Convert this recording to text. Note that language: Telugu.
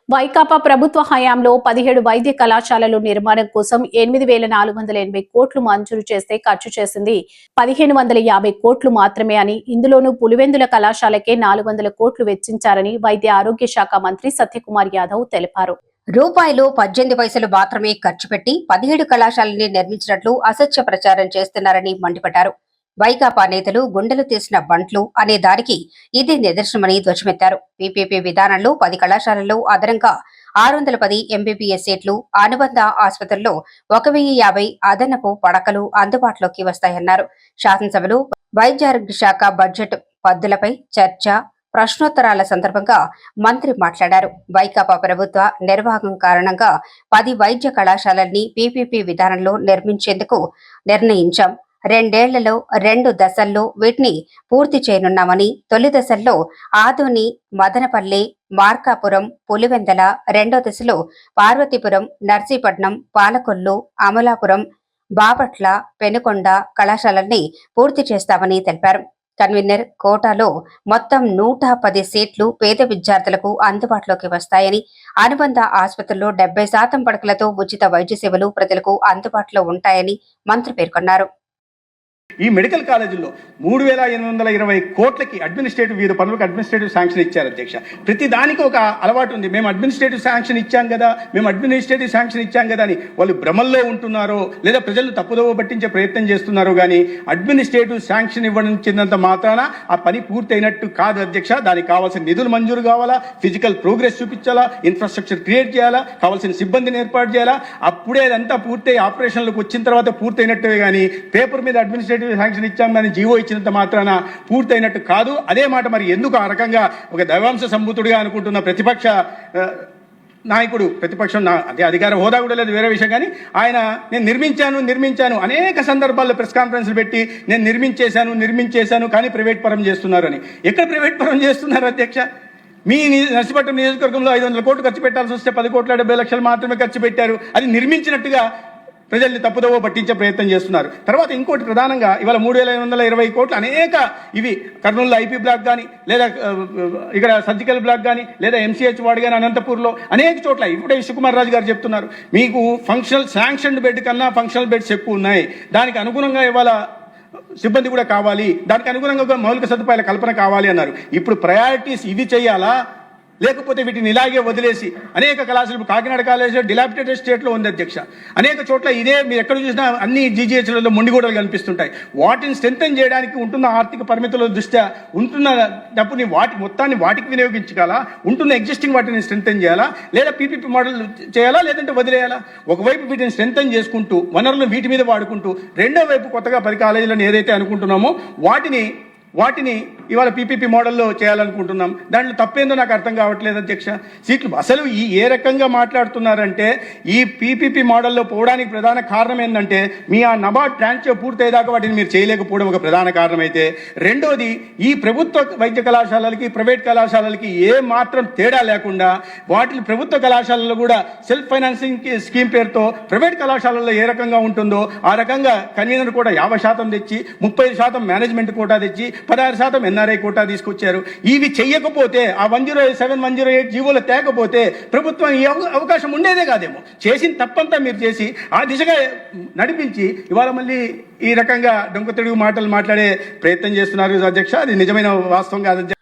వైకాపా ప్రభుత్వ హయాంలో 17 వైద్య కళాశాలలు నిర్మాణం కోసం 8,480 కోట్లు మంజూరు చేస్తే ఖర్చు చేసింది 1,550 కోట్లు మాత్రమే అని, ఇందులోనూ పులివెందుల కళాశాలకే 400 కోట్లు వెచ్చించారని వైద్య ఆరోగ్య శాఖ మంత్రి సత్యకుమార్ యాదవ్ తెలిపారు. రూపాయలు 18 పైసలు మాత్రమే ఖర్చు పెట్టి 17 కళాశాలని నిర్మించినట్లు అసత్య ప్రచారం చేస్తున్నారని మండిపడ్డారు. వైకాపా నేతలు గుండెలు తీసిన బంట్లు అనే దానికి ఇది నిదర్శనమని ధ్వజమెత్తారు. పీపీపీ విధానంలో 10 కళాశాలల్లో అదనంగా 610 ఎంబీబీఎస్ సీట్లు, అనుబంధ ఆసుపత్రుల్లో 1,050 అదనపు పడకలు అందుబాటులోకి వస్తాయన్నారు. శాసనసభలో వైద్యారోగ్య శాఖ బడ్జెట్ పద్దులపై చర్చ, ప్రశ్నోత్తరాల సందర్భంగా మంత్రి మాట్లాడారు. వైకాపా ప్రభుత్వ నిర్వాహకం కారణంగా 10 వైద్య కళాశాలల్ని పీపీపీ విధానంలో నిర్మించేందుకు నిర్ణయించాం. 2 ఏళ్లలో 2 దశల్లో వీటిని పూర్తి చేయనున్నామని, తొలి దశల్లో ఆదోని, మదనపల్లి, మార్కాపురం, పులివెందల, 2వ దశలో పార్వతీపురం, నర్సీపట్నం, పాలకొల్లు, అమలాపురం, బాపట్ల, పెనుకొండ కళాశాలల్ని పూర్తి చేస్తామని తెలిపారు. కన్వీనర్ కోటాలో మొత్తం 110 సీట్లు పేద విద్యార్థులకు అందుబాటులోకి వస్తాయని, అనుబంధ ఆసుపత్రుల్లో 70% పడకలతో ఉచిత వైద్య సేవలు ప్రజలకు అందుబాటులో ఉంటాయని మంత్రి పేర్కొన్నారు. ఈ మెడికల్ కాలేజీల్లో 3,820 కోట్లకి అడ్మినిస్ట్రేటివ్ వివిధ పనులకు అడ్మినిస్ట్రేటివ్ శాంక్షన్ ఇచ్చారు అధ్యక్ష. ప్రతి దానికి ఒక అలవాటు ఉంది. మేము అడ్మినిస్ట్రేటివ్ శాంక్షన్ ఇచ్చాం కదా అని వాళ్ళు భ్రమల్లో ఉంటున్నారో లేదా ప్రజలు తప్పుదోవ పట్టించే ప్రయత్నం చేస్తున్నారో కానీ అడ్మినిస్ట్రేటివ్ శాంక్షన్ ఇవ్వడంత మాత్రాన ఆ పని పూర్తి అయినట్టు కాదు అధ్యక్ష. దానికి కావాల్సిన నిధులు మంజూరు కావాలా, ఫిజికల్ ప్రోగ్రెస్ చూపించాలా, ఇన్ఫ్రాస్ట్రక్చర్ క్రియేట్ చేయాలా, కావాల్సిన సిబ్బందిని ఏర్పాటు చేయాలా. అప్పుడే అదంతా పూర్తి ఆపరేషన్లకు వచ్చిన తర్వాత పూర్తయినట్టువే కానీ పేపర్ మీద అడ్మినిస్ట్రేటివ్ శాంక్షన్ ఇచ్చామని జీవో ఇచ్చినంత మాత్రాన పూర్తయినట్టు కాదు. అదే మాట మరి ఎందుకు ఆ రకంగా ఒక దైవాంశ సంభూతుడిగా అనుకుంటున్న ప్రతిపక్ష నాయకుడు, ప్రతిపక్షం అదే అధికార హోదా కూడా లేదు వేరే విషయం, కానీ ఆయన నేను నిర్మించాను అనేక సందర్భాల్లో ప్రెస్ కాన్ఫరెన్స్లు పెట్టి నేను నిర్మించేశాను కానీ ప్రైవేట్ పరం చేస్తున్నారు అని. ఎక్కడ ప్రైవేట్ పరం చేస్తున్నారు అధ్యక్ష? మీ నర్సీపట్నం నియోజకవర్గంలో 500 కోట్లు ఖర్చు పెట్టాల్సి వస్తే 10,70,00,000 మాత్రమే ఖర్చు పెట్టారు. అది నిర్మించినట్టుగా ప్రజల్ని తప్పుదోవ పట్టించే ప్రయత్నం చేస్తున్నారు. తర్వాత ఇంకోటి ప్రధానంగా ఇవాళ 3,820 కోట్లు అనేక ఇవి కర్నూలులో ఐపీ బ్లాక్ కానీ, లేదా ఇక్కడ సర్జికల్ బ్లాక్ కానీ, లేదా ఎంసీహెచ్ వార్డ్ కానీ, అనంతపూర్లో అనేక చోట్ల ఇప్పుడే విశ్వకుమార్ రాజు గారు చెప్తున్నారు మీకు ఫంక్షనల్ శాంక్షన్డ్ బెడ్ కన్నా ఫంక్షనల్ బెడ్స్ ఎక్కువ ఉన్నాయి, దానికి అనుగుణంగా ఇవాళ సిబ్బంది కూడా కావాలి, దానికి అనుగుణంగా మౌలిక సదుపాయాల కల్పన కావాలి అన్నారు. ఇప్పుడు ప్రయారిటీస్ ఇవి చేయాలా లేకపోతే వీటిని ఇలాగే వదిలేసి అనేక కళాశాలలు, కాకినాడ కాలేజ్ డిలాపిటేటెడ్ స్టేట్లో ఉంది అధ్యక్ష. అనేక చోట్ల ఇదే మీరు ఎక్కడ చూసినా అన్ని జీజీహెచ్లలో మొండిగోడలు కనిపిస్తుంటాయి. వాటిని స్ట్రెంథెన్ చేయడానికి ఉంటున్న ఆర్థిక పరిమితుల దృష్ట్యా ఉంటున్న డబ్బుని మొత్తాన్ని వాటికి వినియోగించాలా, ఉంటున్న ఎగ్జిస్టింగ్ వాటిని స్ట్రెంథెన్ చేయాలా, లేదా పీపీపీ మోడల్ చేయాలా, లేదంటే వదిలేయాలా? ఒకవైపు వీటిని స్ట్రెంథెన్ చేసుకుంటూ వనరులను వీటి మీద వాడుకుంటూ, రెండో వైపు కొత్తగా 10 కాలేజీలను ఏదైతే అనుకుంటున్నామో వాటిని ఇవాళ పీపీపీ మోడల్లో చేయాలనుకుంటున్నాం. దాంట్లో తప్పేందో నాకు అర్థం కావట్లేదు అధ్యక్ష. సీట్లు అసలు ఏ రకంగా మాట్లాడుతున్నారంటే ఈ పీపీపీ మోడల్లో పోవడానికి ప్రధాన కారణం ఏంటంటే మీ ఆ నబార్డ్ ట్రాన్స్ఫర్ పూర్తయ్యేదాకా వాటిని మీరు చేయలేకపోవడం ఒక ప్రధాన కారణం అయితే, రెండోది ఈ ప్రభుత్వ వైద్య కళాశాలలకి ప్రైవేట్ కళాశాలలకి ఏ మాత్రం తేడా లేకుండా వాటిని ప్రభుత్వ కళాశాలల్లో కూడా సెల్ఫ్ ఫైనాన్సింగ్ స్కీమ్ పేరుతో ప్రైవేట్ కళాశాలల్లో ఏ రకంగా ఉంటుందో ఆ రకంగా కన్వీనర్ కూడా 50% తెచ్చి, 30% మేనేజ్మెంట్ కోటా తెచ్చి, 16% ఎన్ఆర్ఐ కోటా తీసుకొచ్చారు. ఇవి చెయ్యకపోతే ఆ 107, 108 జీవోలు తేకపోతే ప్రభుత్వం ఈ అవకాశం ఉండేదే కాదేమో. చేసిన తప్పంతా మీరు చేసి ఆ దిశగా నడిపించి ఇవాళ మళ్ళీ ఈ రకంగా డొంక తెలుగు మాటలు మాట్లాడే ప్రయత్నం చేస్తున్నారు అధ్యక్ష. అది నిజమైన వాస్తవం కాదు అధ్యక్ష.